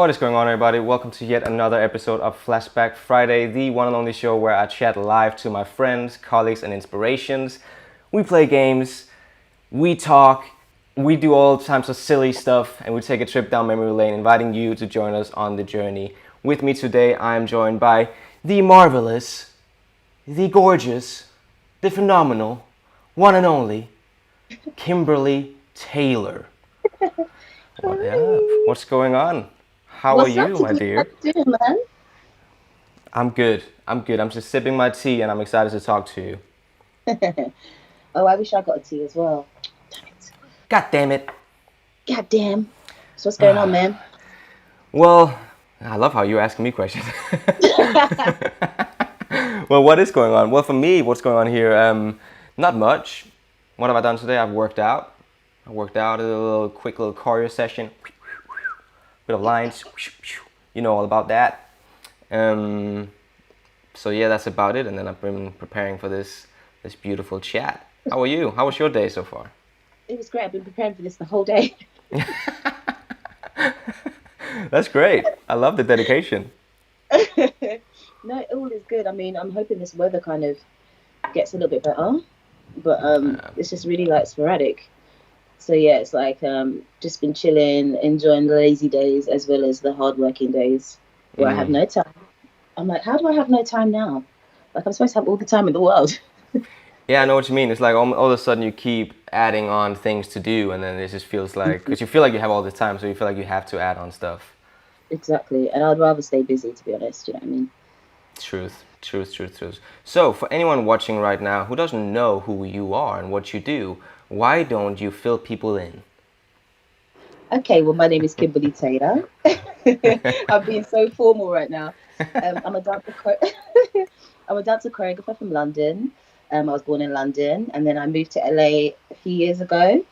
What is going on, everybody? Welcome to yet another episode of Flashback Friday, the one and only show where I chat live to my friends, colleagues, and inspirations. We play games, we talk, we do all types of silly stuff, and we take a trip down memory lane, inviting you to join us on the journey. With me today, I am joined by the marvelous, the gorgeous, the phenomenal, one and only, Kimberley Taylor. What up? What's going on? How are What's up, you, my Tiffany? How dear? you doing, man? I'm good. I'm just sipping my tea and I'm excited to talk to you. Oh, I wish I got a tea as well. Damn it. God damn it. God damn. So what's going on, man? Well, I love how you're asking me questions. Well, what is going on? Well, for me, what's going on here? Not much. What have I done today? I've worked out. I worked out a quick little cardio session. Bit of lines. You know all about that. So yeah, that's about it. And then I've been preparing for this beautiful chat. How are you? How was your day so far? It was great. I've been preparing for this the whole day. That's great. I love the dedication. No, all is good. I mean, I'm hoping this weather kind of gets a little bit better, but it's just really like sporadic. So yeah, it's like just been chilling, enjoying the lazy days as well as the hard working days where I have no time. I'm like, how do I have no time now? Like I'm supposed to have all the time in the world. Yeah, I know what you mean. It's like all of a sudden you keep adding on things to do, and then it just feels like, because you feel like you have all the time, so you feel like you have to add on stuff. Exactly. And I'd rather stay busy, to be honest. You know what I mean? Truth. So, for anyone watching right now who doesn't know who you are and what you do, why don't you fill people in? Okay, well, my name is Kimberley Taylor. I'm being so formal right now. I'm a dancer. I'm a dancer choreographer from London. I was born in London, and then I moved to LA a few years ago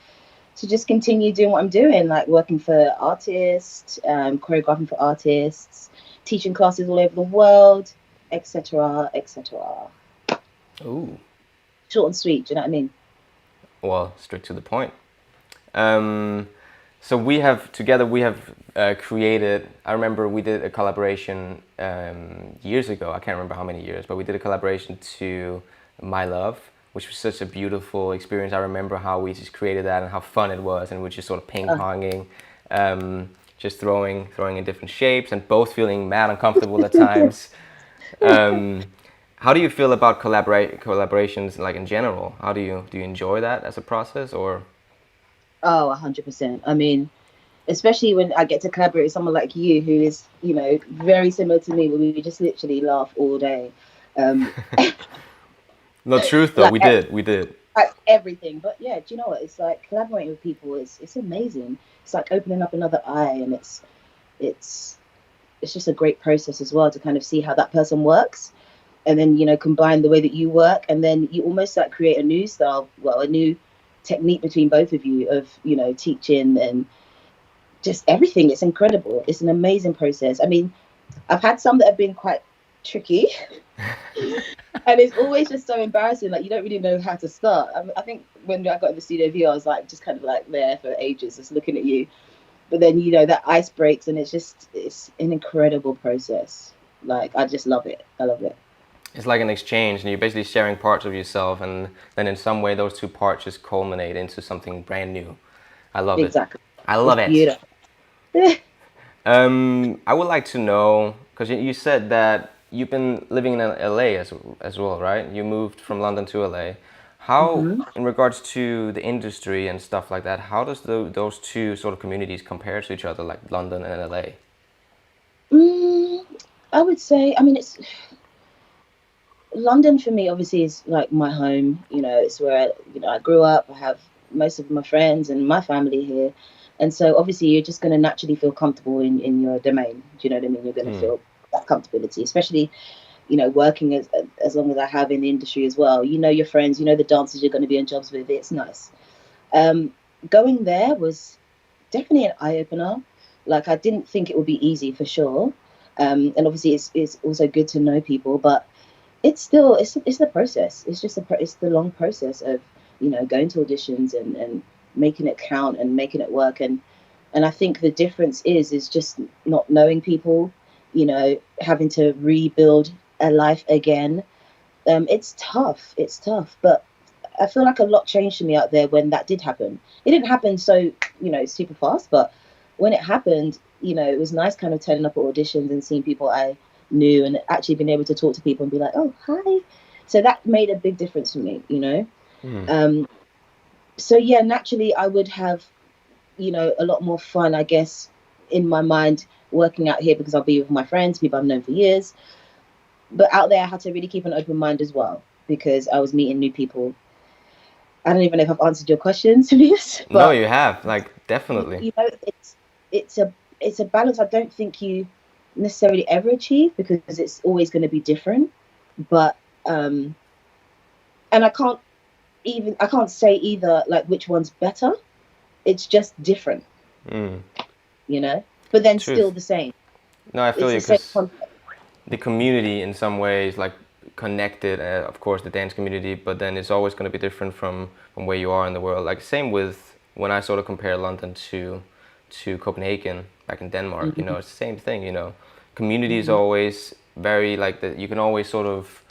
to just continue doing what I'm doing, like working for artists, choreographing for artists, teaching classes all over the world, etc., etc. Ooh, Short and sweet. Do you know what I mean? well, straight to the point. Um, so we have created. I remember we did a collaboration years ago. I can't remember how many years, but we did a collaboration to My Love, which was such a beautiful experience. I remember how we just created that and how fun it was, and we were just sort of ping ponging, just throwing in different shapes, and both feeling mad uncomfortable at times. Um, how do you feel about collaborations, like in general? How do you enjoy that as a process, or? Oh, 100%. I mean, especially when I get to collaborate with someone like you, who is, very similar to me, where we just literally laugh all day. Um, No, truth though, like, we did. like everything. But yeah, do you know what? It's like collaborating with people is it's amazing. It's like opening up another eye, and it's it's just a great process as well to kind of see how that person works, and then combine the way that you work, and then you almost like create a new style, well, a new technique between both of you of teaching and just everything. It's incredible. It's an amazing process. I mean, I've had some that have been quite tricky. And it's always just so embarrassing. Like you don't really know how to start. I think when I got in the studio with you, I was like just kind of like there for ages, just looking at you. But then that ice breaks, and it's an incredible process. Like I just love it. I love it. It's like an exchange, and you're basically sharing parts of yourself, and then in some way those two parts just culminate into something brand new. I love it. Exactly. I It's love it. beautiful. I would like to know, because you said that you've been living in LA as well, right? You moved from London to LA. How, hmm in regards to the industry and stuff like that, how does those two sort of communities compare to each other, like London and LA? Mm, I would say, I mean, it's London for me. Obviously, is like my home. It's where I grew up. I have most of my friends and my family here, and so obviously you're just going to naturally feel comfortable in your domain. Do you know what I mean? You're going to feel that comfortability, especially working as long as I have in the industry as well. Your friends, the dancers you're going to be in jobs with. It's nice. Um, Going there was definitely an eye opener. Like I didn't think it would be easy for sure. And obviously it's also good to know people, but it's still it's the process. It's just it's the long process of going to auditions and making it count and making it work. And And I think the difference is just not knowing people, having to rebuild a life again. It's tough. It's tough. But I feel like a lot changed for me out there when that did happen. It didn't happen so, super fast, but when it happened, it was nice kind of turning up at auditions and seeing people I knew and actually being able to talk to people and be like, oh, hi. So that made a big difference for me. Um, so yeah, naturally I would have, a lot more fun, I guess, in my mind working out here because I'll be with my friends, people I've known for years. But out there, I had to really keep an open mind as well because I was meeting new people. I don't even know if I've answered your question, Tobias, No, but you have, like, definitely. it's a it's a balance. I don't think you necessarily ever achieve because it's always going to be different. But and I can't say either like which one's better. It's just different, Mm. but then still Truth. the same. No, I feel It's you the same because concept. the community in some ways like connected, of course, the dance community, but then it's always going to be different from where you are in the world. Like same with when I sort of compare London to Copenhagen back in Denmark, Mm-hmm. it's the same thing, community is Mm-hmm. always very like that. You can always sort of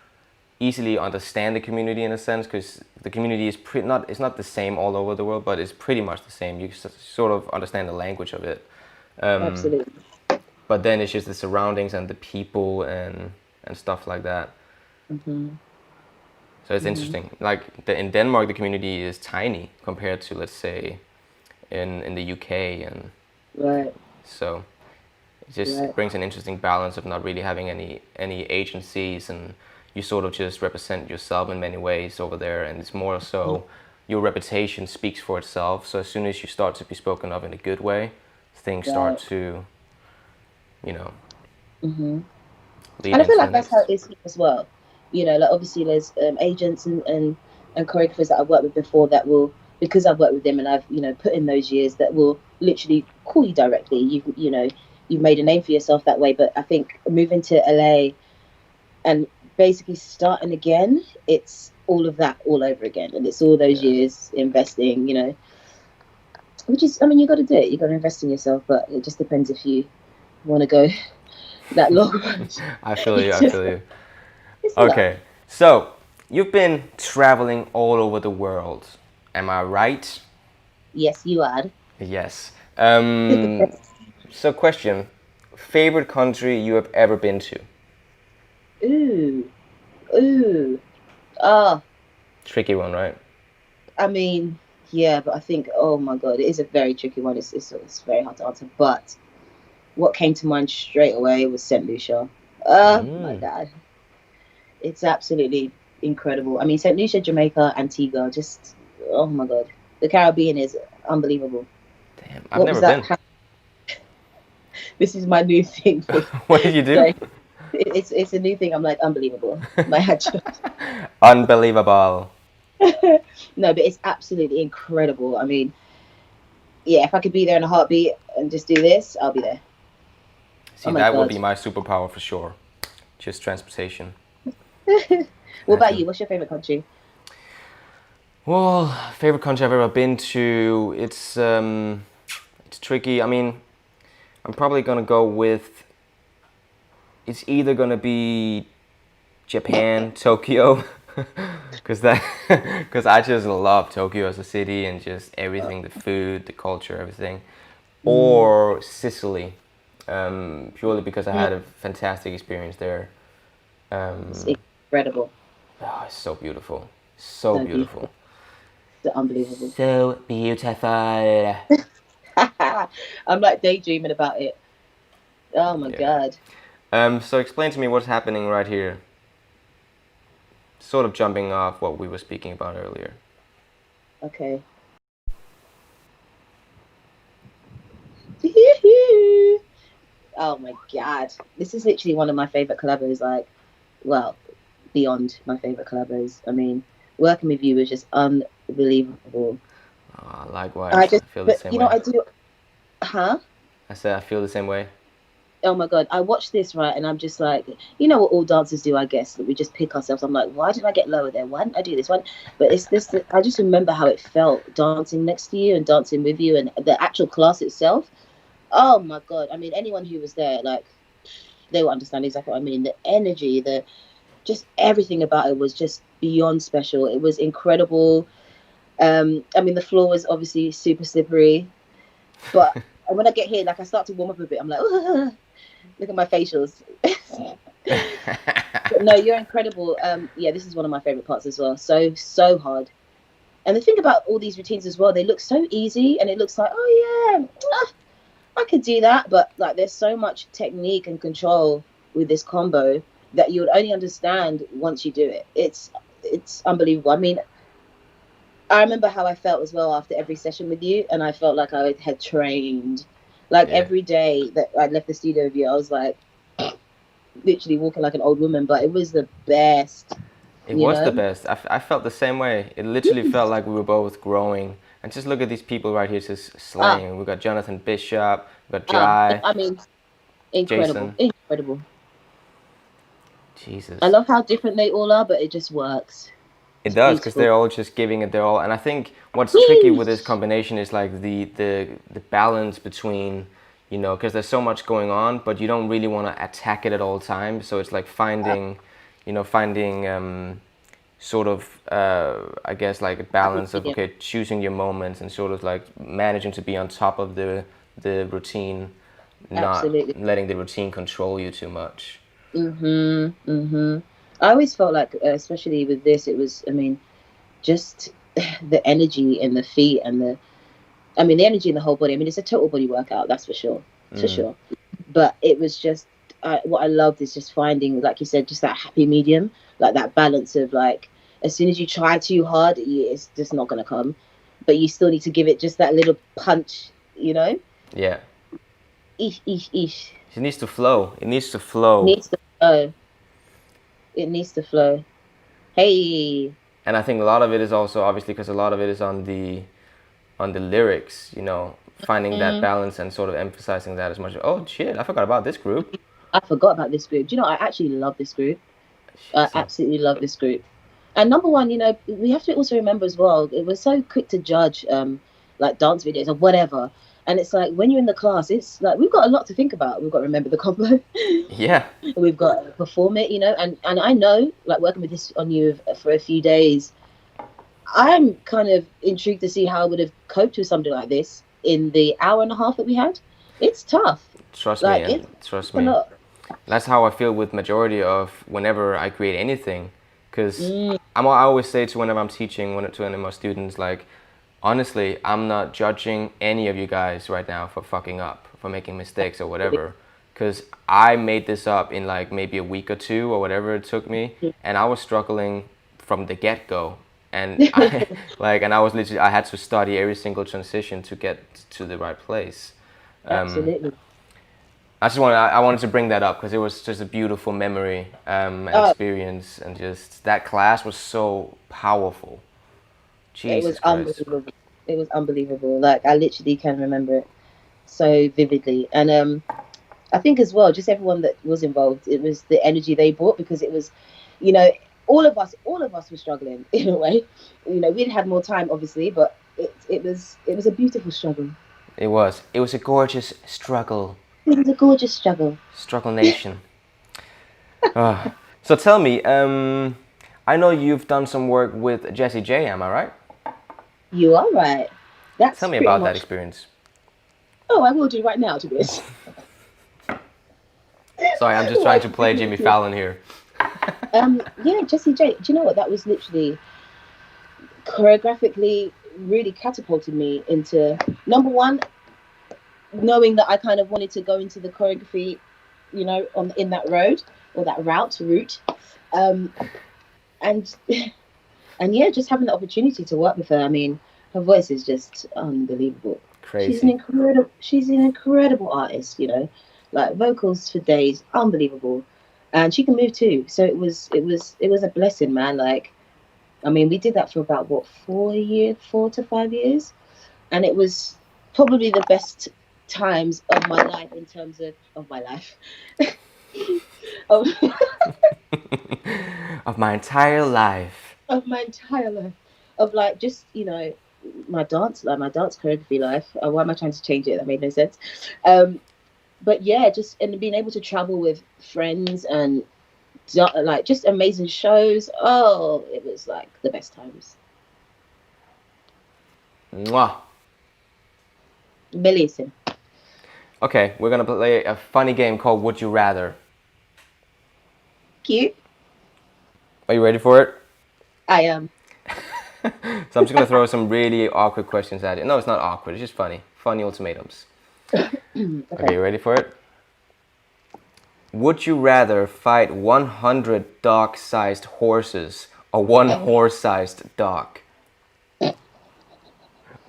easily understand the community in a sense because the community is it's not the same all over the world, but it's pretty much the same. You sort of understand the language of it. Absolutely. But then it's just the surroundings and the people and stuff like that. Mm-hmm. So it's Mm-hmm. interesting. Like in Denmark, the community is tiny compared to, let's say, in the UK, and Right. so it just Right. brings an interesting balance of not really having any agencies, and you sort of just represent yourself in many ways over there, and it's more so your reputation speaks for itself. So as soon as you start to be spoken of in a good way, things start Right. to, you know, Mm-hmm. lead And I feel into the like that's how next. it is here as well. Like obviously there's agents and choreographers that I've worked with before that will, because I've worked with them and I've put in those years, that will literally call you directly. You've made a name for yourself that way. But I think moving to LA and basically starting again, it's all of that all over again, and it's all those Yeah. years investing. Which is, I mean, you got to do it. You got to invest in yourself, but it just depends if you want to go that long. I feel you. It's I just feel you. it's a lot. Okay, so you've been traveling all over the world. Am I right? Yes, you are. Yes. So question: favorite country you have ever been to? Ooh, ooh. Ah, Tricky one, right? I mean, yeah, but I think, oh my God, it is a very tricky one. It's very hard to answer. But what came to mind straight away was St. Lucia. Oh my Mm. God, it's absolutely incredible. I mean, St. Lucia, Jamaica, Antigua, just oh my God, the Caribbean is unbelievable. Damn, I've What was never that? been. This is my new thing. What did you do? So it's a new thing. I'm like unbelievable. My head. Unbelievable. No, but it's absolutely incredible. I mean, yeah, if I could be there in a heartbeat and just do this, I'll be there. Oh See, my that would be God. my superpower for sure. Just transportation. What about Imagine. you? What's your favorite country? Well, favorite country I've ever been to. It's tricky. I mean, I'm probably gonna go with. It's either gonna be Japan, Tokyo, because I just love Tokyo as a city and just everything, the food, the culture, everything, Mm, or Sicily, purely because I mm, had a fantastic experience there. it's Um, incredible. oh, it's so beautiful, so So beautiful. beautiful, So unbelievable. so beautiful. I'm like daydreaming about it. Oh my Yeah. God. So explain to me what's happening right here. Sort of jumping off what we were speaking about earlier. Okay. Oh my God. This is literally one of my favorite collabos. Like, well, beyond my favorite collabos. I mean, working with you was just unbelievable. I Likewise, just, I feel the but same way. I do, huh? I said I feel the same way. Oh my God, I watched this, right, and I'm just like, you know what all dancers do, I guess, that we just pick ourselves. I'm like, why did I get lower there? Why didn't I do this one? But it's this, I just remember how it felt dancing next to you and dancing with you, and the actual class itself. Oh my God. I mean, anyone who was there, like, they will understand exactly what I mean. The energy, the just everything about it was just beyond special. It was incredible. I mean, the floor was obviously super slippery, but when I get here, like, I start to warm up a bit. I'm like, look at my facials. But no, you're incredible. Yeah, this is one of my favorite parts as well. So hard. And the thing about all these routines as well, they look so easy, and it looks like, oh yeah, I could do that. But like, there's so much technique and control with this combo that you would only understand once you do it. It's unbelievable. I mean, I remember how I felt as well after every session with you, and I felt like I had trained. Like, Yeah. every day that I left the studio with you, I was like literally walking like an old woman. But it was the best, It you was the know. best. I felt the same way. It literally felt like we were both growing. And just look at these people right here just Ah, slaying. We got Jonathan Bishop, we got Jai, I mean, incredible, Jason. incredible. I Jesus. love how different they all are, but it just works. It It's does, because beautiful. they're all just giving it their all. And I think what's tricky with this combination is like the balance between, you know, because there's so much going on, but you don't really want to attack it at all times. So it's like finding, you know, finding sort of, I guess, like a balance of, Yeah, okay, choosing your moments and sort of like managing to be on top of the routine, not absolutely. letting the routine control you too much. I always felt like, especially with this, it was, I mean, just the energy in the feet and I mean, the energy in the whole body. I mean, it's a total body workout, that's for sure, for sure. But it was just, what I loved is just finding, like you said, just that happy medium, like that balance of, like, as soon as you try too hard, it's just not going to come. But you still need to give it just that little punch, you know? Yeah. Eesh, eesh, eesh. It needs to flow. It needs to flow. Needs to flow. It needs to flow. Hey. And I think a lot of it is also obviously because a lot of it is on the lyrics, you know, finding that Mm, balance and sort of emphasizing that as much. Oh shit, I forgot about this group. I forgot about this group. Do you know, I actually love this group. Shit, I same. absolutely love this group. And number one, you know, we have to also remember as well, it was so quick to judge, like, dance videos or whatever. And it's like, when you're in the class, it's like, we've got a lot to think about. We've got to remember the combo. Yeah, We've got to perform it, you know. And I know, like, working with this on you for a few days, I'm kind of intrigued to see how I would have coped with something like this in the hour and a half that we had. It's tough. trust me, Like, and it's trust a me. lot. That's how I feel with majority of whenever I create anything, because Mm, I always say to whenever I'm teaching to any of my students, like, honestly, I'm not judging any of you guys right now for fucking up, for making mistakes or whatever, because I made this up in like maybe a week or two or whatever it took me, and I was struggling from the get go, and I like, and I was literally I had to study every single transition to get to the right place. absolutely. I wanted to bring that up because it was just a beautiful memory and Oh, experience, and just that class was so powerful. it was Jesus Christ. unbelievable. It was unbelievable. Like, I literally can remember it so vividly. And I think as well, just everyone that was involved, it was the energy they brought, because it was, you know, all of us were struggling in a way. You know, we'd had more time, obviously, but it was a beautiful struggle. It was a gorgeous struggle. It was a gorgeous struggle. Struggle Nation. So tell me, I know you've done some work with Jessie J, am I right? You are right. Tell That's me pretty about that much. experience. Oh, I will do right now, to be honest. Sorry, I'm just trying Why to did play you Jimmy do Fallon here. Yeah, Jessie J. Do you know what? That was literally choreographically really catapulted me into, number one, knowing that I kind of wanted to go into the choreography, you know, on in that road, or that route, um, and and yeah, just having the opportunity to work with her. I mean, her voice is just unbelievable. Crazy. She's an incredible artist, you know, like, vocals for days, unbelievable, and she can move too. So it was a blessing, man. Like, I mean, we did that for about, what, 4 to 5 years, and it was probably the best. times of my life in terms of my life. of, Of my entire life. of my entire life. Of like just, my dance choreography life. Why am I trying to change it? That made no sense. But yeah, just and being able to travel with friends and like just amazing shows. Oh, it was like the best times. Mwah. Millicent. Okay, we're gonna play a funny game called Would You Rather. Cute. Are you ready for it? I am. So I'm just gonna throw some really awkward questions at you. No, it's not awkward. It's just funny. Funny ultimatums. Okay, you ready for it? Would you rather fight 100 dog-sized horses or one horse-sized dog?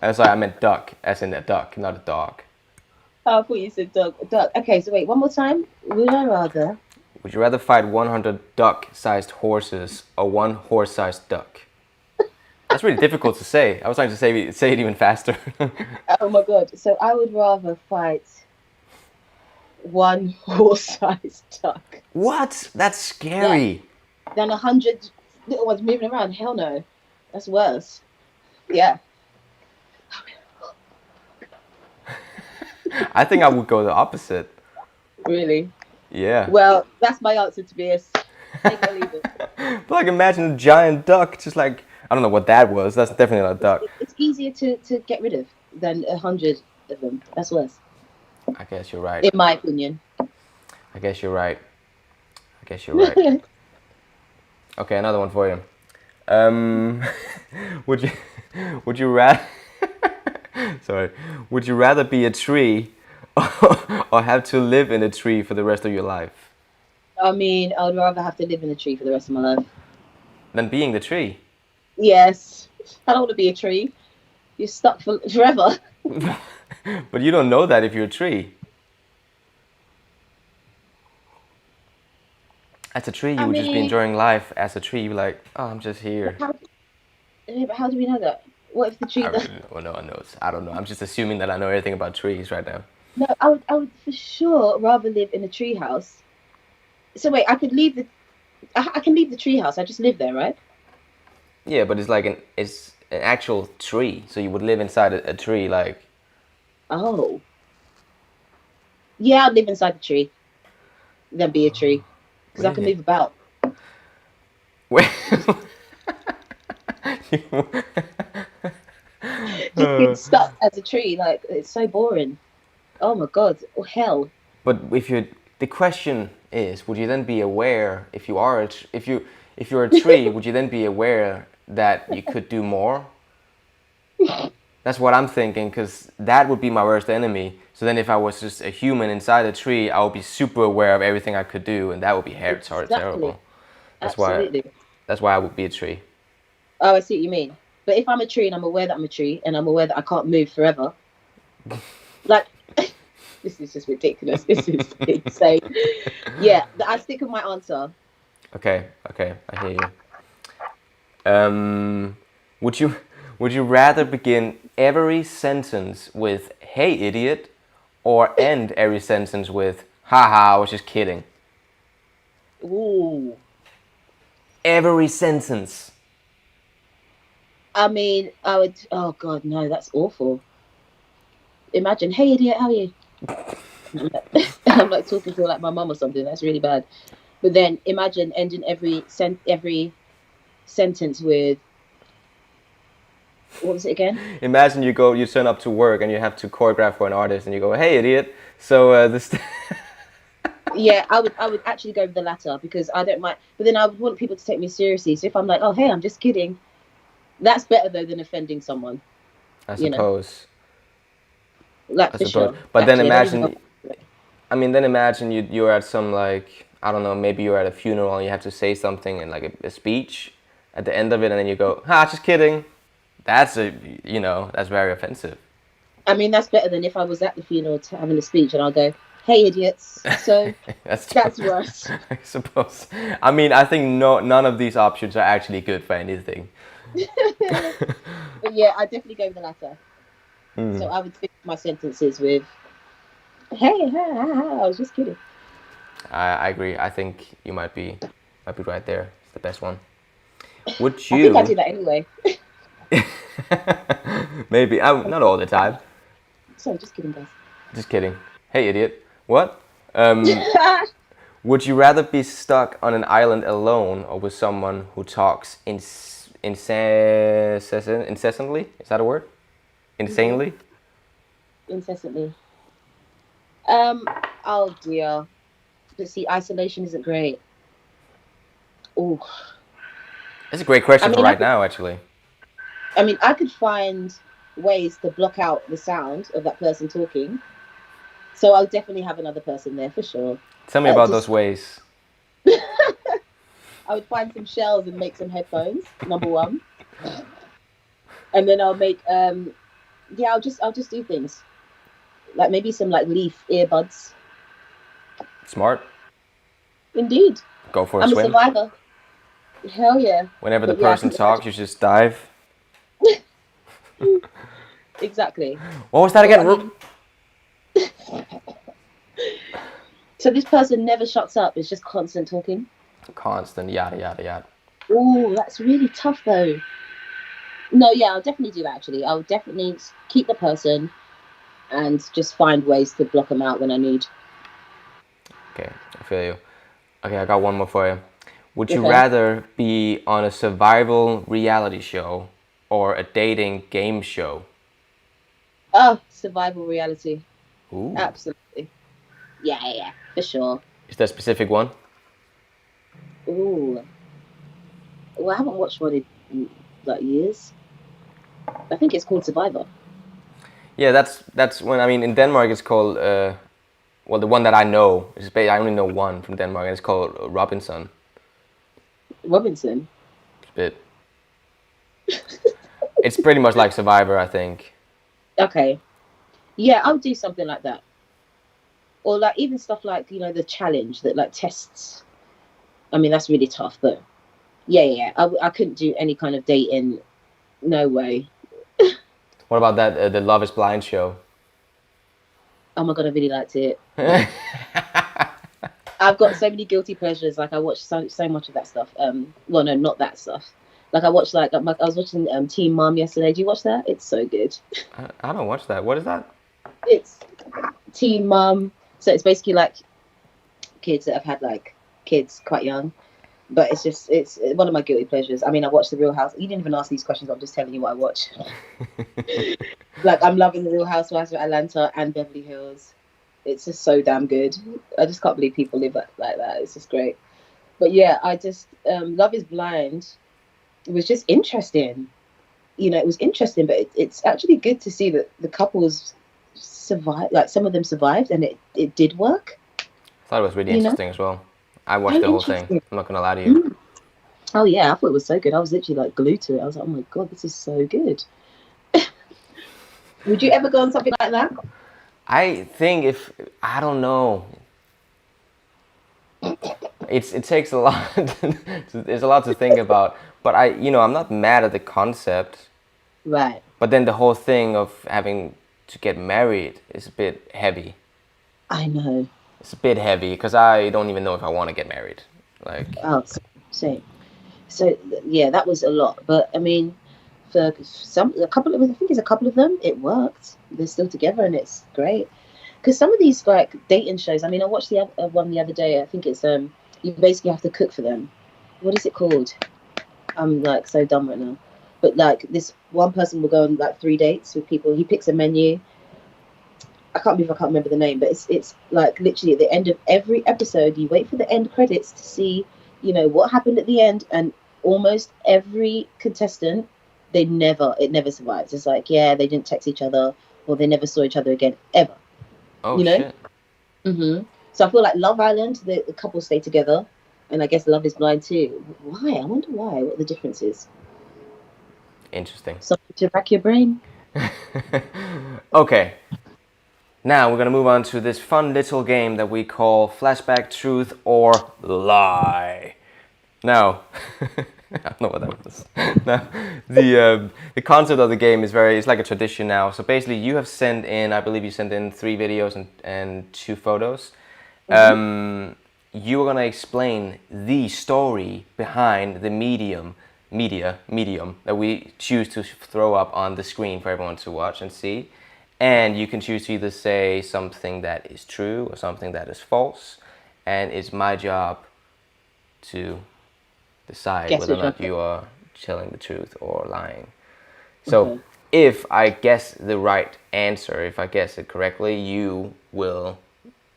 Sorry, I meant duck, as in a duck, not a dog. Oh, I thought you said dog. Dog. Okay, so wait, one more time. Would you rather fight 100 duck-sized horses or one horse-sized duck? That's really difficult to say. I was trying to say it even faster. Oh my god. So I would rather fight one horse-sized duck. What? That's scary. Yeah. Than 100 little ones moving around. Hell no. That's worse. Yeah. I think I would go the opposite. Really? Yeah. Well, that's my answer, Tobias. Take or leave it. But like, imagine a giant duck, just like, I don't know what that was. That's definitely not a duck. It's easier to get rid of than 100 of them. That's worse. I guess you're right. In my opinion. I guess you're right. Okay, another one for you. Would you rather would you rather be a tree or have to live in a tree for the rest of your life? I mean, I would rather have to live in a tree for the rest of my life. Than being the tree? Yes. I don't want to be a tree. You're stuck forever. But you don't know that if you're a tree. As a tree, you would just be enjoying life. As a tree, you're like, oh, I'm just here. But how do we know that? What if the tree... Well, no one knows. I don't know. I'm just assuming that I know everything about trees right now. No, I would for sure rather live in a tree house. So wait, I can leave the tree house. I just live there, right? Yeah, but it's like an actual tree. So you would live inside a tree, like. Oh. Yeah, I'd live inside the tree. Then be a tree, because I can move about. Wait. Just get stuck as a tree, like it's so boring. Oh my god, oh hell. But the question is, would you then be aware if you're a tree, would you then be aware that you could do more? That's what I'm thinking, because that would be my worst enemy. So then if I was just a human inside a tree, I would be super aware of everything I could do, and that would be terrible. That's why I would be a tree. Oh, I see what you mean. But if I'm a tree and I'm aware that I'm a tree and I'm aware that I can't move forever, like, this is just ridiculous. This is insane. Yeah, I stick with my answer. Okay, I hear you. Would you rather begin every sentence with "Hey, idiot," or end every sentence with "Haha, I was just kidding"? Ooh. Every sentence. I mean, I would. Oh God, no, that's awful. Imagine, "Hey, idiot, how are you?" I'm like talking to like my mum or something. That's really bad. But then imagine ending every sentence with, what was it again? Imagine you turn up to work and you have to choreograph for an artist, and you go, "Hey, idiot." So this. Yeah, I would actually go with the latter, because I don't mind. But then I would want people to take me seriously. So if I'm like, "Oh, hey, I'm just kidding," that's better though than offending someone. I suppose. Like, for sure. But then imagine. Then imagine you're at some, like, I don't know, maybe you're at a funeral and you have to say something in like a speech at the end of it, and then you go, "Ha, just kidding." That's that's very offensive. I mean, that's better than if I was at the funeral having a speech and I'll go, "Hey, idiots." So that's worse. I suppose. I mean, I think none of these options are actually good for anything. But yeah, I definitely go with the latter. So I would finish my sentences with, Hey, I was just kidding. I agree. I think you might be right there. It's the best one. Would I think I do you? that anyway. Maybe. Not all the time. Sorry, just kidding, guys. Just kidding. Hey, idiot. What? Would you rather be stuck on an island alone or with someone who talks incessantly? Is that a word? Insanely? Incessantly. Oh dear. But see, isolation isn't great. Oh, It's a great question for right now, actually. I could find ways to block out the sound of that person talking. So I'll definitely have another person there for sure. Tell me about those Just ways. I would find some shells and make some headphones. Number one, and then I'll make I'll just do things like maybe some like leaf earbuds. Smart. Indeed, Go for a I'm a swim. survivor. Hell yeah! Whenever the But yeah, I person can talks, you just dive. exactly. What was that again? Well, so this person never shuts up. It's just constant talking. Constant yada yada yada. Oh, that's really tough though. No, yeah, I'll definitely do that actually. I'll definitely keep the person and just find ways to block them out when I need. Okay, I feel you. Okay, I got one more for you. Would you Okay. rather be on a survival reality show or a dating game show? Oh, survival reality. Ooh. Absolutely. Yeah, for sure. Is there a specific one? Ooh. Well, I haven't watched one in like years. I think it's called Survivor. Yeah, that's when, I mean, in Denmark it's called well, the one that I know is I only know one from Denmark, and it's called Robinson. Robinson. It's a bit. It's pretty much like Survivor, I think. Okay. Yeah, I'll do something like that. Or like even stuff like, the challenge that like tests. I mean, that's really tough, but yeah. I couldn't do any kind of dating. No way. What about that the Love Is Blind show? Oh my God, I really liked it. I've got so many guilty pleasures. Like I watch so much of that stuff. Well, no, not that stuff. Like I watched I was watching Teen Mom yesterday. Do you watch that? It's so good. I don't watch that. What is that? It's Teen Mom. So it's basically like kids that have had like kids quite young. But it's one of my guilty pleasures. I mean, I watched The Real House. You didn't even ask these questions. I'm just telling you what I watch. Like I'm loving The Real Housewives of Atlanta and Beverly Hills. It's just so damn good. I just can't believe people live like that. It's just great. But yeah, I just Love Is Blind. It was just interesting. It was interesting, but it's actually good to see that the couples survived. Like some of them survived, and it did work. I thought it was really You know, interesting as well. I watched very the whole thing. interesting. I'm not gonna lie to you. Mm. Oh yeah, I thought it was so good. I was literally like glued to it. I was like, oh my God, this is so good. Would you ever go on something like that? I think if I don't know, it takes a lot. There's a lot to think about. But I'm not mad at the concept. Right. But then the whole thing of having to get married is a bit heavy. I know. It's a bit heavy because I don't even know if I want to get married. Like, Oh, same. So yeah, that was a lot. But I mean, for a couple of, I think it's a couple of them, it worked. They're still together, and it's great. Because some of these like dating shows, I mean, I watched the one the other day. I think it's you basically have to cook for them. What is it called? I'm like so dumb right now. But like this one person will go on like 3 dates with people. He picks a menu. I can't remember the name, but it's like literally at the end of every episode, you wait for the end credits to see, what happened at the end, and almost every contestant, it never survives. It's like, yeah, they didn't text each other, or they never saw each other again ever. oh shit. So I feel like Love Island, the couple stay together, and I guess Love Is Blind too. Why? I wonder why. What the difference is? Interesting. Something to rack your brain. Okay. Now we're gonna move on to this fun little game that we call Flashback Truth or Lie. Now, I don't know what that was. No, the concept of the game is it's like a tradition now. So basically, you have sent in, I believe you sent in 3 videos and 2 photos. You are gonna explain the story behind the medium that we choose to throw up on the screen for everyone to watch and see. And you can choose to either say something that is true or something that is false. And it's my job to decide Guess whether or which not one. you are telling the truth or lying. So Okay. if I guess the right answer, if I guess it correctly, you will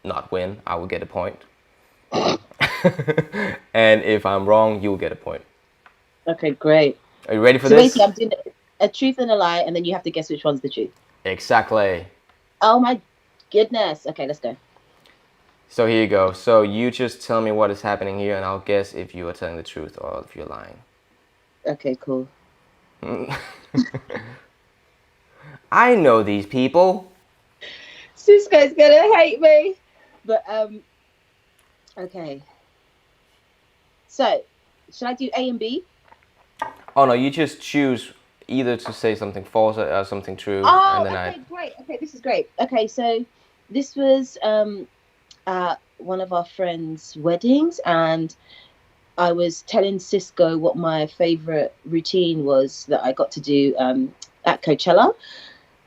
not win. I will get a point. And if I'm wrong, you will get a point. Okay, great. Are you ready for So basically, this? I'm doing a truth and a lie, and then you have to guess which one's the truth. Exactly. Oh my goodness. Okay, let's go. So here you go. So you just tell me what is happening here, and I'll guess if you are telling the truth or if you're lying. Okay, cool. I know these people. Cisco's gonna hate me. But okay. So, should I do A and B? Oh no, you just choose either to say something false or something true, Oh, and then okay, great. Okay, this is great. Okay, so this was at one of our friends' weddings, and I was telling Cisco what my favorite routine was that I got to do at Coachella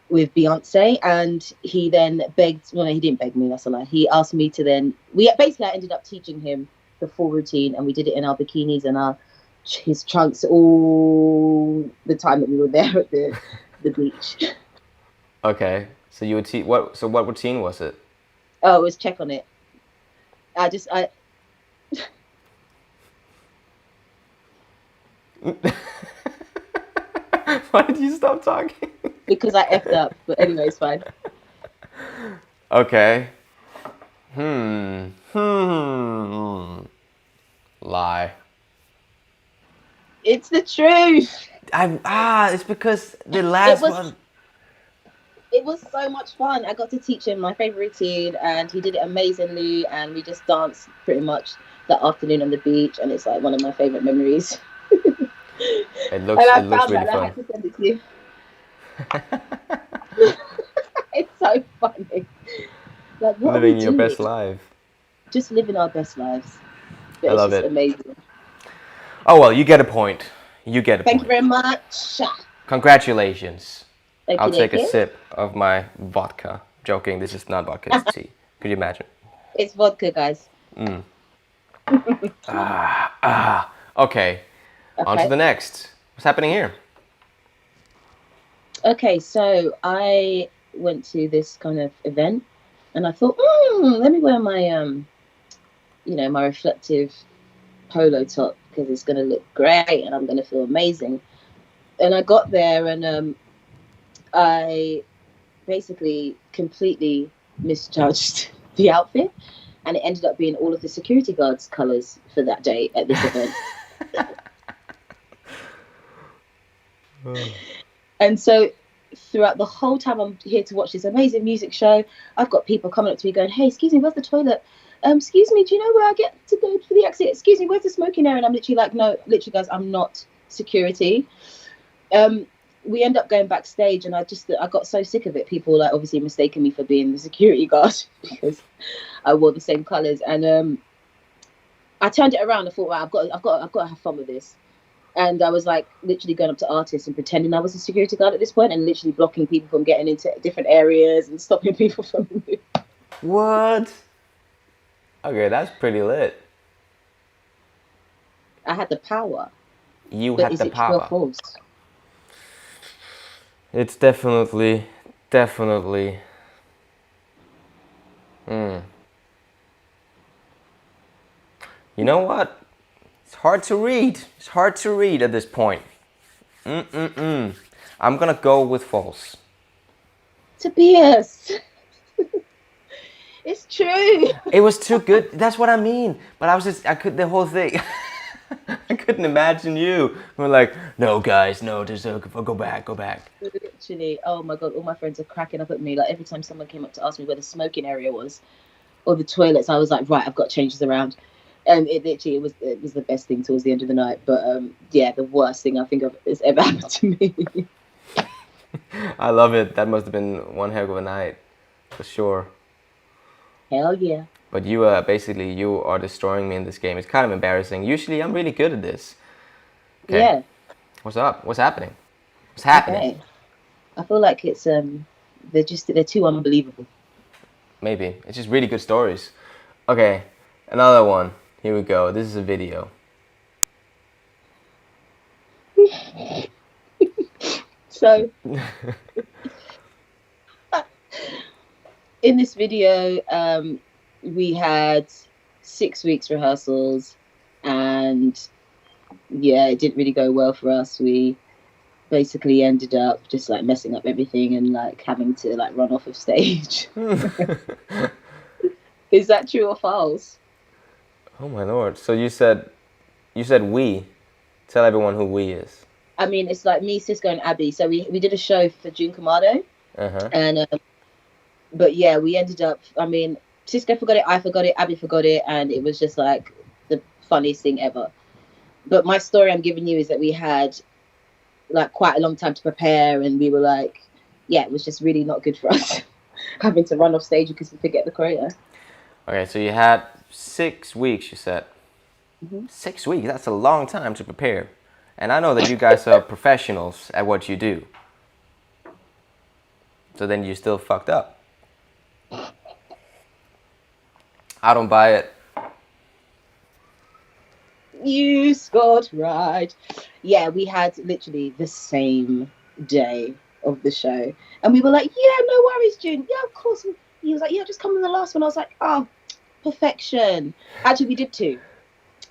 with Beyonce, and he then begged. Well, no, he didn't beg me. That's a lie. He asked me to then. I ended up teaching him the full routine, and we did it in our bikinis and his trunks all the time that we were there at the beach. Okay. So you would what? So what routine was it? Oh, it was check on it. I Why did you stop talking? because I effed up. But anyway, it's fine. Okay. Lie. It's the truth. It's because the last one. It was so much fun. I got to teach him my favorite routine, and he did it amazingly. And we just danced pretty much that afternoon on the beach, and it's like one of my favorite memories. It looks And I really found that, and I fun. had to send it to you. It's so funny. Like, what are we Living your doing? best life. Just living our best lives. But I it's love just it. amazing. Oh well, you get a point. You get a Thank point. you very much. Congratulations. I'll take a Okey-dokey. sip of my vodka. Joking, this is not vodka, it's tea. Could you imagine? It's vodka, guys. Okay, on to Okay. the next. What's happening here? Okay, so I went to this kind of event, and I thought, let me wear my my reflective polo top because it's gonna look great and I'm gonna feel amazing. And I got there, and I basically completely misjudged the outfit, and it ended up being all of the security guards' colours for that day at this event. And so throughout the whole time I'm here to watch this amazing music show, I've got people coming up to me going, "Hey, excuse me, where's the toilet? Excuse me, do you know where I get to go for the exit? Excuse me, where's the smoking area?" And I'm literally like, "No, literally, guys, I'm not security." We end up going backstage, and I got so sick of it. People like obviously mistaking me for being the security guard because I wore the same colours. And I turned it around. I thought, right, I've got to have fun with this. And I was like literally going up to artists and pretending I was a security guard at this point, and literally blocking people from getting into different areas and stopping people from moving. What? Okay, that's pretty lit. I had the power. You But had is the it true or power. false? It's definitely. You know what? It's hard to read. It's hard to read at this point. I'm gonna go with false. Tobias. It's true. It was too good. That's what I mean. But the whole thing. I couldn't imagine you. We're like, no, guys, no, go back. Literally, oh my god, all my friends are cracking up at me. Like every time someone came up to ask me where the smoking area was or the toilets, I was like, right, I've got to change this around. And it literally it was the best thing towards the end of the night. But yeah, the worst thing I think of has ever happened to me. I love it. That must have been one heck of a night, for sure. Hell yeah. But you basically you are destroying me in this game. It's kind of embarrassing. Usually I'm really good at this. Okay. Yeah. What's up? What's happening? What's happening? Okay. I feel like it's they're too unbelievable. Maybe. It's just really good stories. Okay. Another one. Here we go. This is a video. So in this video, we had 6 weeks rehearsals, and yeah, it didn't really go well for us. We basically ended up just like messing up everything and like having to like run off of stage. Is that true or false? Oh my lord. So you said we. Tell everyone who we is. I mean, it's like me, Cisco, and Abby. So we did a show for June Kamado, Uh-huh. and but yeah, we ended up. I mean, Cisco forgot it, I forgot it, Abby forgot it, and it was just like the funniest thing ever. But my story I'm giving you is that we had like quite a long time to prepare, and we were like, yeah, it was just really not good for us having to run off stage because we forget the choreo. Okay, so you had 6 weeks, you said. Mm-hmm. 6 weeks, that's a long time to prepare. And I know that you guys are professionals at what you do. So then you still fucked up. I don't buy it. You scored right. Yeah, we had literally the same day of the show. And we were like, yeah, no worries, June. Yeah, of course. He was like, yeah, just come on the last one. I was like, oh, perfection. Actually, we did two.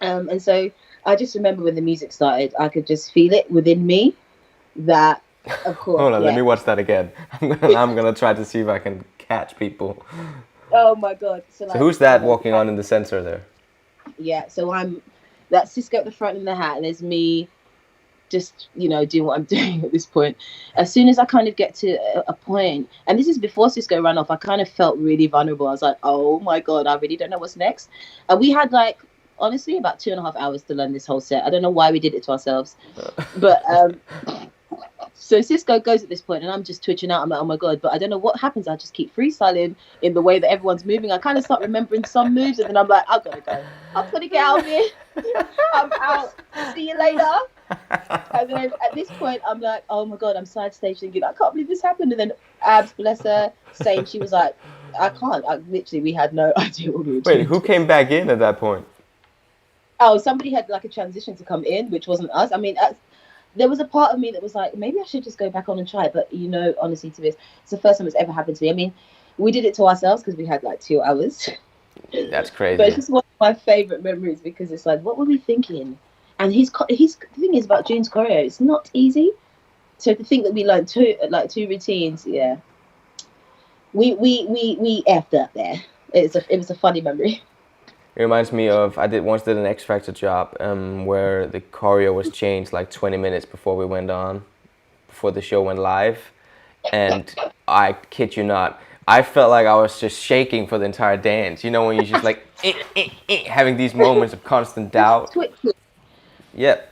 And so I just remember when the music started, I could just feel it within me that, of course. Hold on, yeah. let me watch that again. I'm gonna try to see if I can catch people. Oh my God. So, like, who's that walking on in the center there? Yeah, so that's Cisco at the front in the hat, and there's me just, doing what I'm doing at this point. As soon as I kind of get to a point, and this is before Cisco ran off, I kind of felt really vulnerable. I was like, oh my God, I really don't know what's next. And we had like, honestly, about 2.5 hours to learn this whole set. I don't know why we did it to ourselves. But so Cisco goes at this point, and I'm just twitching out. I'm like, oh my God, but I don't know what happens. I just keep freestyling in the way that everyone's moving. I kind of start remembering some moves, and then I'm like, I've got to go. I've got to get out of here. I'm out. See you later. And then at this point, I'm like, oh my God, I'm side stage thinking, I can't believe this happened. And then Abs, bless her, saying she was like, I can't. We had no idea what we were doing. Wait, who came back in at that point? Oh, somebody had like a transition to come in, which wasn't us. I mean, there was a part of me that was like, maybe I should just go back on and try it. But, honestly, to this, it's the first time it's ever happened to me. I mean, we did it to ourselves because we had like 2 hours. That's crazy. But it's just one of my favorite memories because it's like, what were we thinking? And the thing is about June's choreo, it's not easy. So to think that we learned two routines, yeah, we effed up there. It was a funny memory. It reminds me of, I once did an X Factor job where the choreo was changed like 20 minutes before we went on, before the show went live. And I kid you not, I felt like I was just shaking for the entire dance. You know, when you're just like, having these moments of constant doubt. Yep.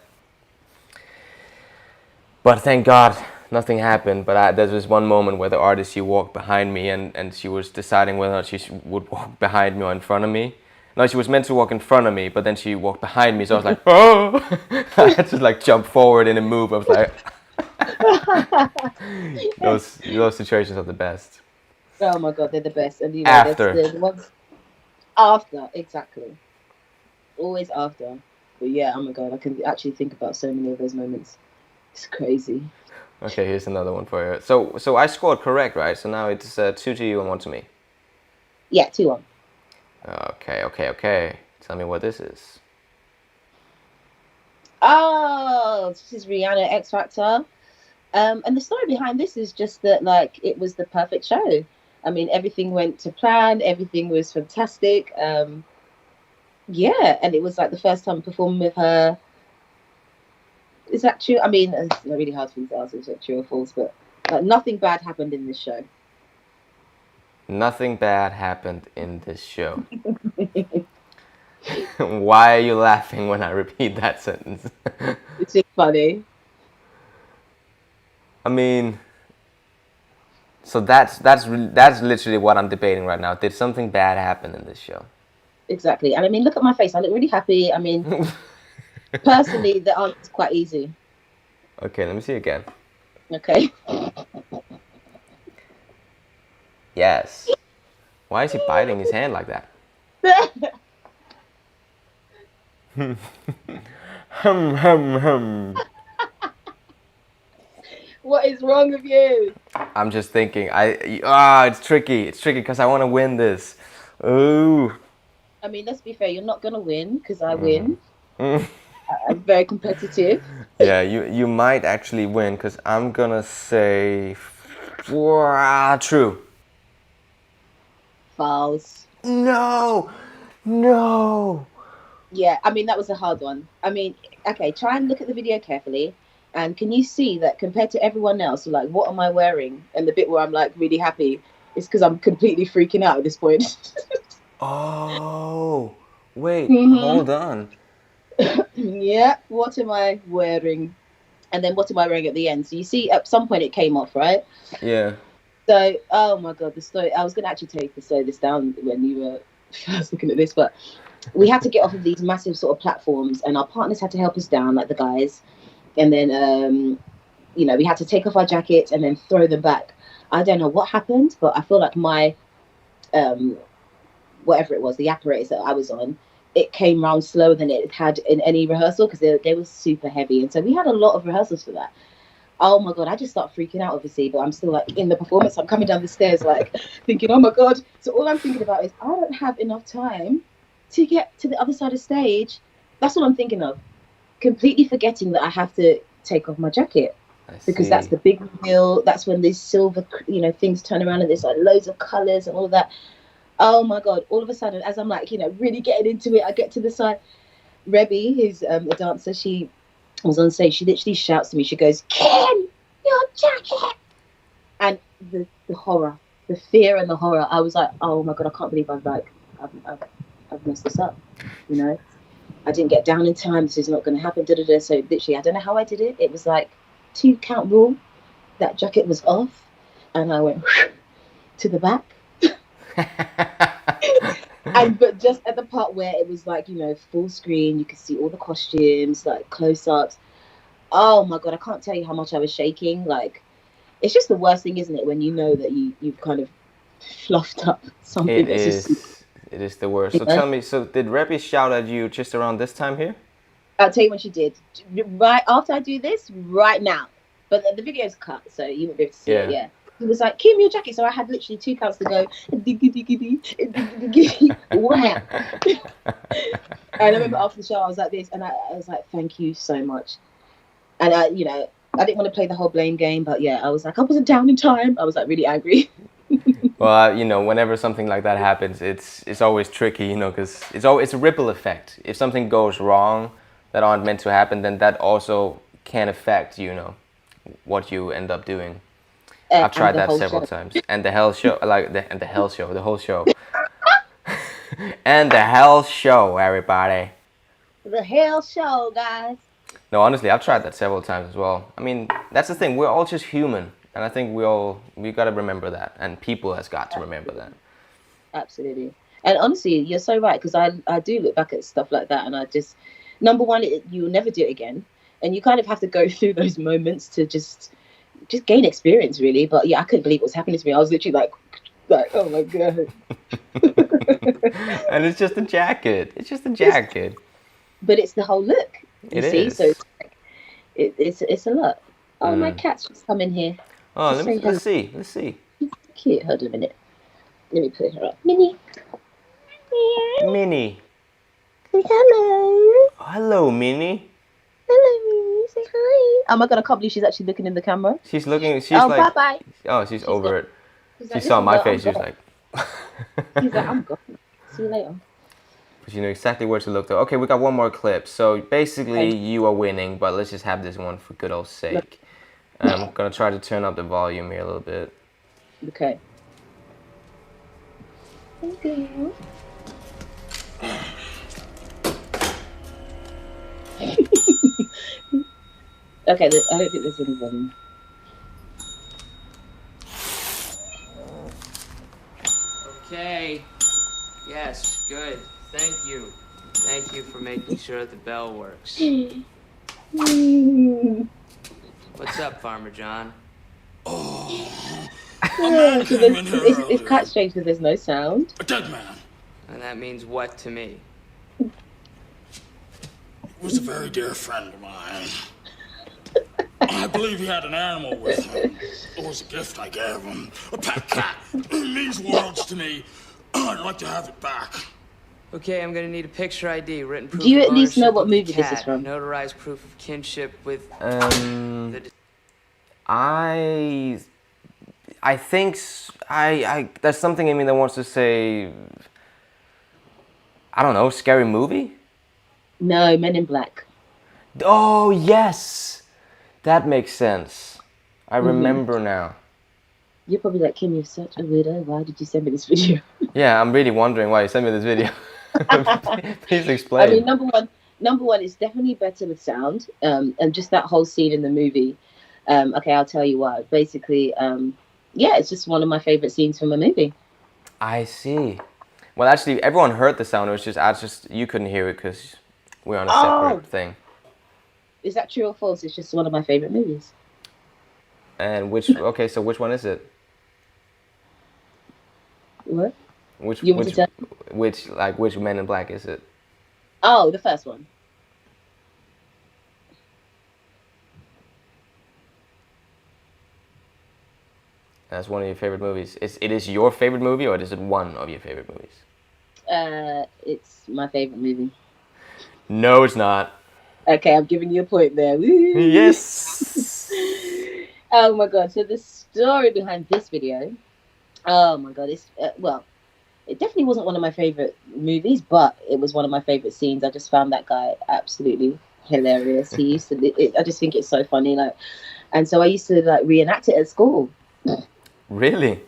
But thank God nothing happened. But there was one moment where the artist, she walked behind me and she was deciding whether or not she would walk behind me or in front of me. No, she was meant to walk in front of me, but then she walked behind me, so I was like, oh! I had to like jump forward in a move. I was like, those situations are the best. Oh my God, they're the best. And After. there's the ones after, exactly. Always after. But yeah, oh my God, I can actually think about so many of those moments. It's crazy. Okay, here's another one for you. So I scored correct, right? So now it's 2 to you and 1 to me. Yeah, 2-1. Okay. Tell me what this is. Oh, this is Rihanna X Factor. And the story behind this is just that, like, it was the perfect show. I mean, everything went to plan. Everything was fantastic. Yeah, and it was like the first time performing with her. Is that true? I mean, it's really hard for me to answer if it's true or false, but nothing bad happened in this show. Nothing bad happened in this show. Why are you laughing when I repeat that sentence? It's just funny. I mean, so that's literally what I'm debating right now. Did something bad happen in this show? Exactly. And I mean, look at my face. I look really happy. I mean, personally, the answer's quite easy. Okay, let me see again. Okay. Yes. Why is he biting his hand like that? Hum hum hum. What is wrong with you? I'm just thinking. It's tricky. It's tricky because I want to win this. Ooh. I mean, let's be fair. You're not gonna win because I win. I'm very competitive. Yeah, you might actually win because I'm gonna say true. False. No, no. Yeah, I mean, that was a hard one. I mean, okay, try and look at the video carefully. And can you see that compared to everyone else, like, what am I wearing? And the bit where I'm like really happy is because I'm completely freaking out at this point. Oh, wait, Mm-hmm. hold on. Yeah, what am I wearing? And then what am I wearing at the end? So you see, at some point it came off, right? Yeah. So, oh my God, the story. I was going to actually tell you to slow this down when you were first looking at this, but we had to get off of these massive sort of platforms, and our partners had to help us down, like the guys. And then, we had to take off our jackets and then throw them back. I don't know what happened, but I feel like my, whatever it was, the apparatus that I was on, it came round slower than it had in any rehearsal because they were super heavy. And so we had a lot of rehearsals for that. Oh my God, I just start freaking out, obviously, but I'm still like in the performance. I'm coming down the stairs, like thinking, oh my God. So all I'm thinking about is I don't have enough time to get to the other side of stage. That's all I'm thinking of. Completely forgetting that I have to take off my jacket because that's the big reveal. That's when these silver, things turn around and there's like loads of colors and all of that. Oh my God, all of a sudden, as I'm like, really getting into it, I get to the side. Rebby, who's a dancer, she was on stage. She literally shouts to me. She goes, "Kim, your jacket!" And the horror, the fear and the horror. I was like, oh my God, I can't believe I've messed this up. I didn't get down in time. This is not going to happen. So literally, I don't know how I did it. It was like 2 count rule. That jacket was off, and I went to the back. But just at the part where it was like, full screen, you could see all the costumes, like close-ups. Oh my God, I can't tell you how much I was shaking. Like, it's just the worst thing, isn't it, when you know that you've kind of fluffed up something. It is the worst. So tell me, did Rebby shout at you just around this time here? I'll tell you when she did. Right after I do this, right now. But the video's cut, so you won't be able to see it. Yeah. He was like, "Kim, your jacket." So I had literally 2 counts to go. Wham! And I remember after the show, I was like this, and I was like, "Thank you so much." And I didn't want to play the whole blame game, but yeah, I was like, I wasn't down in time. I was like really angry. Well, whenever something like that happens, it's always tricky, because it's a ripple effect. If something goes wrong that aren't meant to happen, then that also can affect, what you end up doing. I've tried that several times. And the hell show, and the hell show, the whole show. And the hell show, everybody. The hell show, guys. No, honestly, I've tried that several times as well. I mean, that's the thing. We're all just human. And I think we got to remember that. And people has got to remember that. Absolutely. And honestly, you're so right. Because I do look back at stuff like that. And I just, number one, you'll never do it again. And you kind of have to go through those moments to just gain experience, really. But yeah, I couldn't believe what was happening to me. I was literally like, oh my God. And it's just a jacket. It's just a jacket. But it's the whole look. You see? Is. So it's a lot. Oh, my cat's just come in here. Oh, let's see. She's cute. Hold on a minute. Let me put her up. Minnie. Minnie. Say hello. Hello, Minnie. Hello, Minnie. Say hi. Oh my God, I can't believe she's actually looking in the camera. She's looking. She's like. Bye-bye. Oh, she's over it. She saw my face. She was like. She's like, I'm gone. See you later. But you know exactly where to look though. Okay, we got one more clip. So basically, you are winning, but let's just have this one for good old sake. I'm gonna try to turn up the volume here a little bit. Okay. Thank you. Okay, I don't think there's any volume. Okay. Yes, good. Thank you. Thank you for making sure the bell works. What's up, Farmer John? A man So came in here it's quite earlier. strange because there's no sound. A dead man. And that means what to me? He was a very dear friend of mine. I believe he had an animal with him. It was a gift I gave him. A pet cat. It means worlds to me. I'd like to have it back. Okay, I'm gonna need a picture ID, written proof Do you of at least know ownership what of the movie this is cat, from? notarized proof of kinship with I think there's something in me that wants to say, I don't know, scary movie? No, Men in Black. Oh, yes! That makes sense. I remember now. You're probably like, Kim, you're such a weirdo. Why did you send me this video? Yeah, I'm really wondering why you sent me this video. Please explain. I mean, number one is definitely better with sound. And just that whole scene in the movie. Okay, I'll tell you why. Basically, yeah, it's just one of my favorite scenes from a movie. I see. Well, actually, everyone heard the sound. It was just you couldn't hear it because we're on a separate thing. Is that true or false? It's just one of my favorite movies. And so which one is it? What? Which Men in Black is it? Oh, the first one. That's one of your favorite movies. It is your favorite movie, or is it one of your favorite movies? It's my favorite movie. No, it's not. Okay, I'm giving you a point there. Woo! Yes. Oh my god! So the story behind this video, oh my god, it's well, it definitely wasn't one of my favorite movies, but it was one of my favorite scenes. I just found that guy absolutely hilarious. He used to, I just think it's so funny, like, and so I used to like reenact it at school. Really?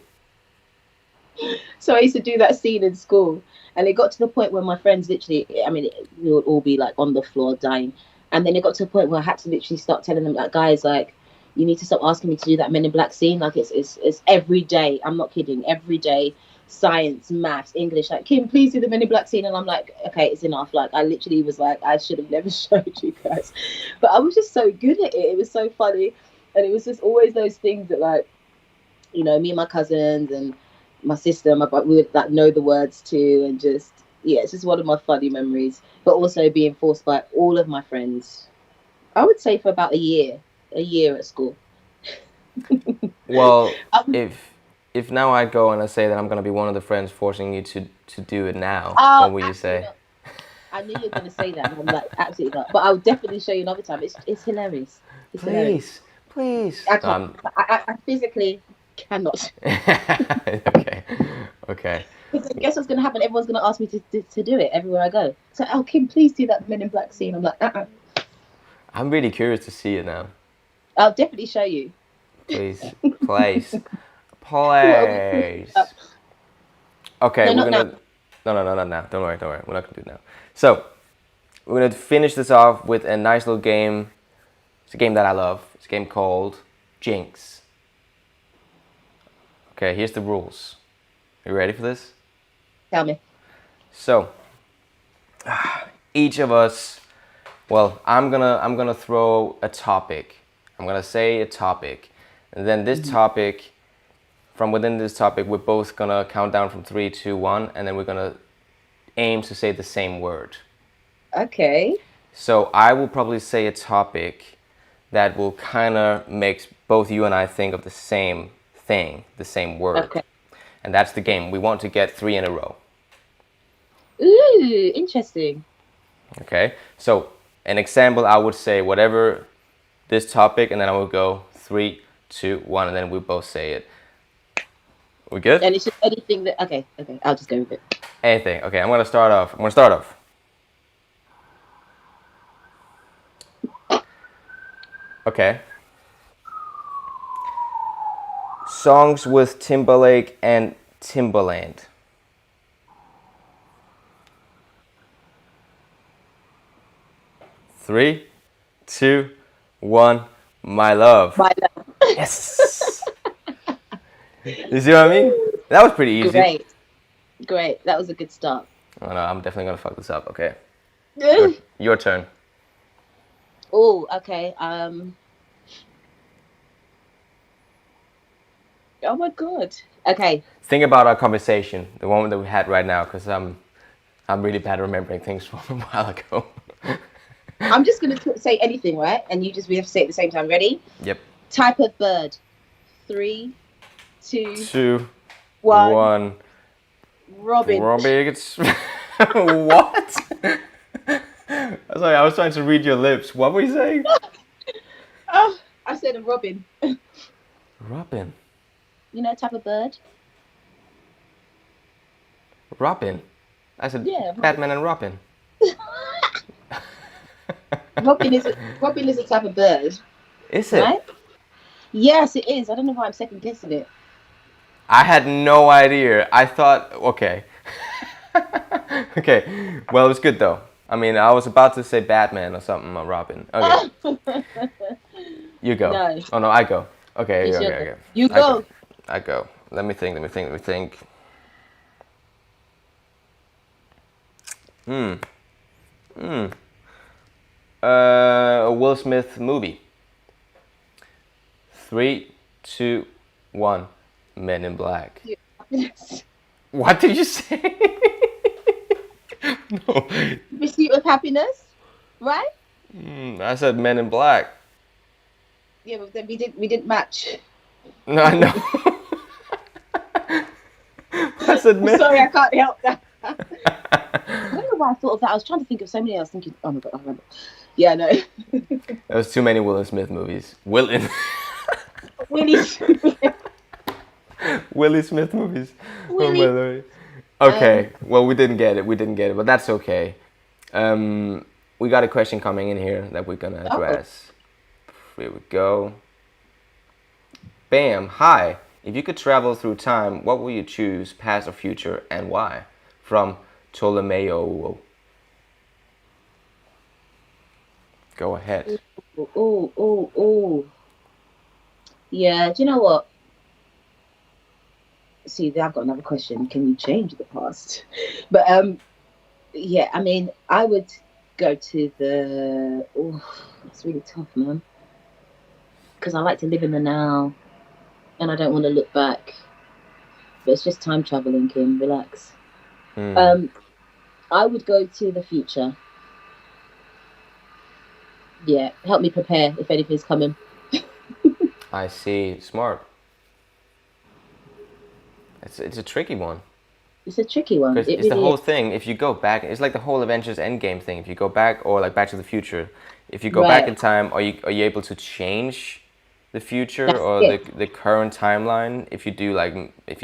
So I used to do that scene in school, and it got to the point where my friends literally, I mean, we would all be like on the floor dying, and then it got to the point where I had to literally start telling them, like, guys, like, you need to stop asking me to do that Men in Black scene. Like, it's every day. I'm not kidding. Every day, science, maths, English. Like, Kim, please do the Men in Black scene. And I'm like, okay, it's enough. Like, I literally was like, I should have never showed you guys, but I was just so good at it. It was so funny, and it was just always those things that, like, you know, me and my cousins and my sister, my brother, we would like know the words to, and just, yeah, it's just one of my funny memories. But also being forced by all of my friends, I would say for about a year at school. Well, if now I go and I say that I'm gonna be one of the friends forcing you to do it now, what will you say? Not. I knew you were going to say that, and I'm like, absolutely not. But I'll definitely show you another time. It's hilarious. It's hilarious. Please. I can't. I physically cannot. Okay. Guess what's going to happen? Everyone's going to ask me to do it everywhere I go. So, oh, Kim, please do that Men in Black scene. I'm like, I'm really curious to see it now. I'll definitely show you. Please. Okay, No, we're not gonna. No, not now. Don't worry. We're not gonna do it now. So, we're gonna finish this off with a nice little game. It's a game that I love. It's a game called Jinx. Okay, here's the rules. Are you ready for this? Tell me. So, each of us. Well, I'm gonna throw a topic. I'm gonna say a topic, and then this topic. From within this topic, we're both gonna count down from 3, 2, 1, and then we're gonna aim to say the same word. Okay. So I will probably say a topic that will kind of make both you and I think of the same thing, the same word. Okay. And that's the game. We want to get 3 in a row. Ooh, interesting. Okay. So an example, I would say whatever this topic, and then I will go 3, 2, 1, and then we both say it. We good? And it's just anything that. Okay. I'll just go with it. Anything. Okay, I'm gonna start off. Okay. Songs with Timberlake and Timbaland. 3, 2, 1. My love. My love. Yes. You see what I mean? That was pretty easy. Great. That was a good start. Oh no, I'm definitely gonna fuck this up. Okay. Oh, Your turn. okay. Oh my god. Okay. Think about our conversation, the one that we had right now, because I'm really bad at remembering things from a while ago. I'm just gonna say anything, right? And we have to say it at the same time. Ready? Yep. Type of bird. 3, 2, 2, 1. 1. Robin. What? Sorry, I was trying to read your lips. What were you saying? Oh, I said a robin. Robin. You know, type of bird. Robin. I said Robin. Batman and Robin. Robin is a type of bird. Is it? Right? Yes, it is. I don't know why I'm second guessing it. I had no idea. I thought, okay. Okay. Well, it was good though. I mean, I was about to say Batman or something or Robin. Okay. You go. No. Oh no, I go. Okay. Okay. You go. I go. Let me think. A Will Smith movie. 3, 2, 1. Men in Black. Yes. What did you say? No. Pursuit of Happiness, right? I said Men in Black. Yeah, but then we didn't match. No, I know. I said Men. Sorry, I can't help that. I don't know why I thought of that. I was trying to think of so many. I was thinking, oh my god, I remember. Yeah, no. There was too many Will Smith movies. Willie Smith movies. Oh my lord. Okay, well we didn't get it, but that's okay. We got a question coming in here that we're gonna address. Here we go. Bam, hi. If you could travel through time, what will you choose, past or future, and why? From Ptolemaio. Go ahead. Oh. Yeah, do you know what? See, I've got another question. Can you change the past? But yeah, I mean, I would go to the. Oh, it's really tough, man. Because I like to live in the now, and I don't want to look back. But it's just time traveling, Kim. Relax. I would go to the future. Yeah, help me prepare if anything's coming. I see. Smart. It's a tricky one. It's a tricky one. Because it's the whole thing. If you go back, it's like the whole Avengers Endgame thing. If you go back, or like Back to the Future, if you go back in time, are you able to change the future or the current timeline? If you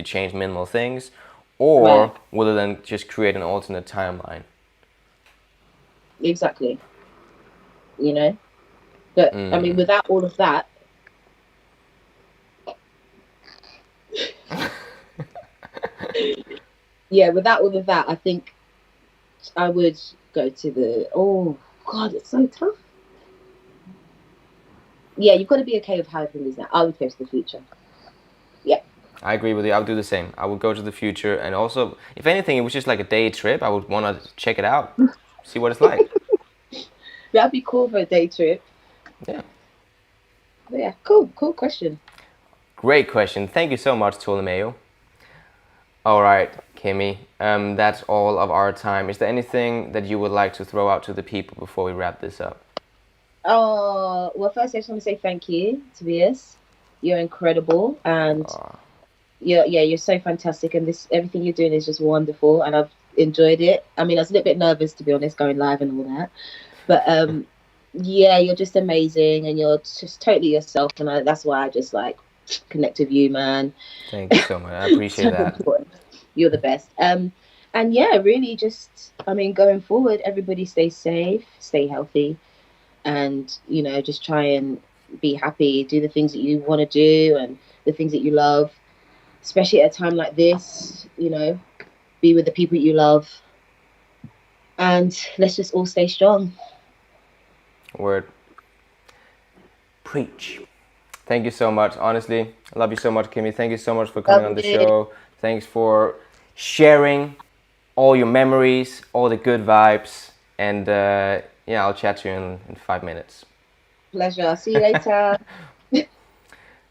change minimal things, or will it then just create an alternate timeline? Exactly. You know, but I mean, without all of that. Yeah, without all of that, I think I would go to the. Oh God, it's so tough. Yeah, you've got to be okay with how everything is now. I would go to the future. Yeah. I agree with you. I would do the same. I would go to the future, and also, if anything, it was just like a day trip. I would want to check it out, see what it's like. That'd be cool for a day trip. Yeah. But yeah, cool question. Great question. Thank you so much, Ptolemaio. All right, Kimmy, that's all of our time. Is there anything that you would like to throw out to the people before we wrap this up? Oh, well, first I just want to say thank you, Tobias. You're incredible, and you're so fantastic, and everything you're doing is just wonderful, and I've enjoyed it. I mean, I was a little bit nervous, to be honest, going live and all that, but yeah, you're just amazing, and you're just totally yourself, and that's why I just like connect with you, man. Thank you so much. I appreciate that. Important. You're the best. And yeah, really just, I mean, going forward, everybody stay safe, stay healthy, and, you know, just try and be happy, do the things that you want to do and the things that you love, especially at a time like this, you know, be with the people you love, and let's just all stay strong. Word. Preach. Thank you so much. Honestly, I love you so much, Kimmy. Thank you so much for coming on the show. Thanks for sharing all your memories, all the good vibes. And yeah, I'll chat to you in 5 minutes. Pleasure. See you later.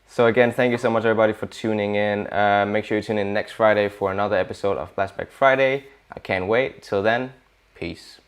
So again, thank you so much, everybody, for tuning in. Make sure you tune in next Friday for another episode of Flashback Friday. I can't wait. Till then, peace.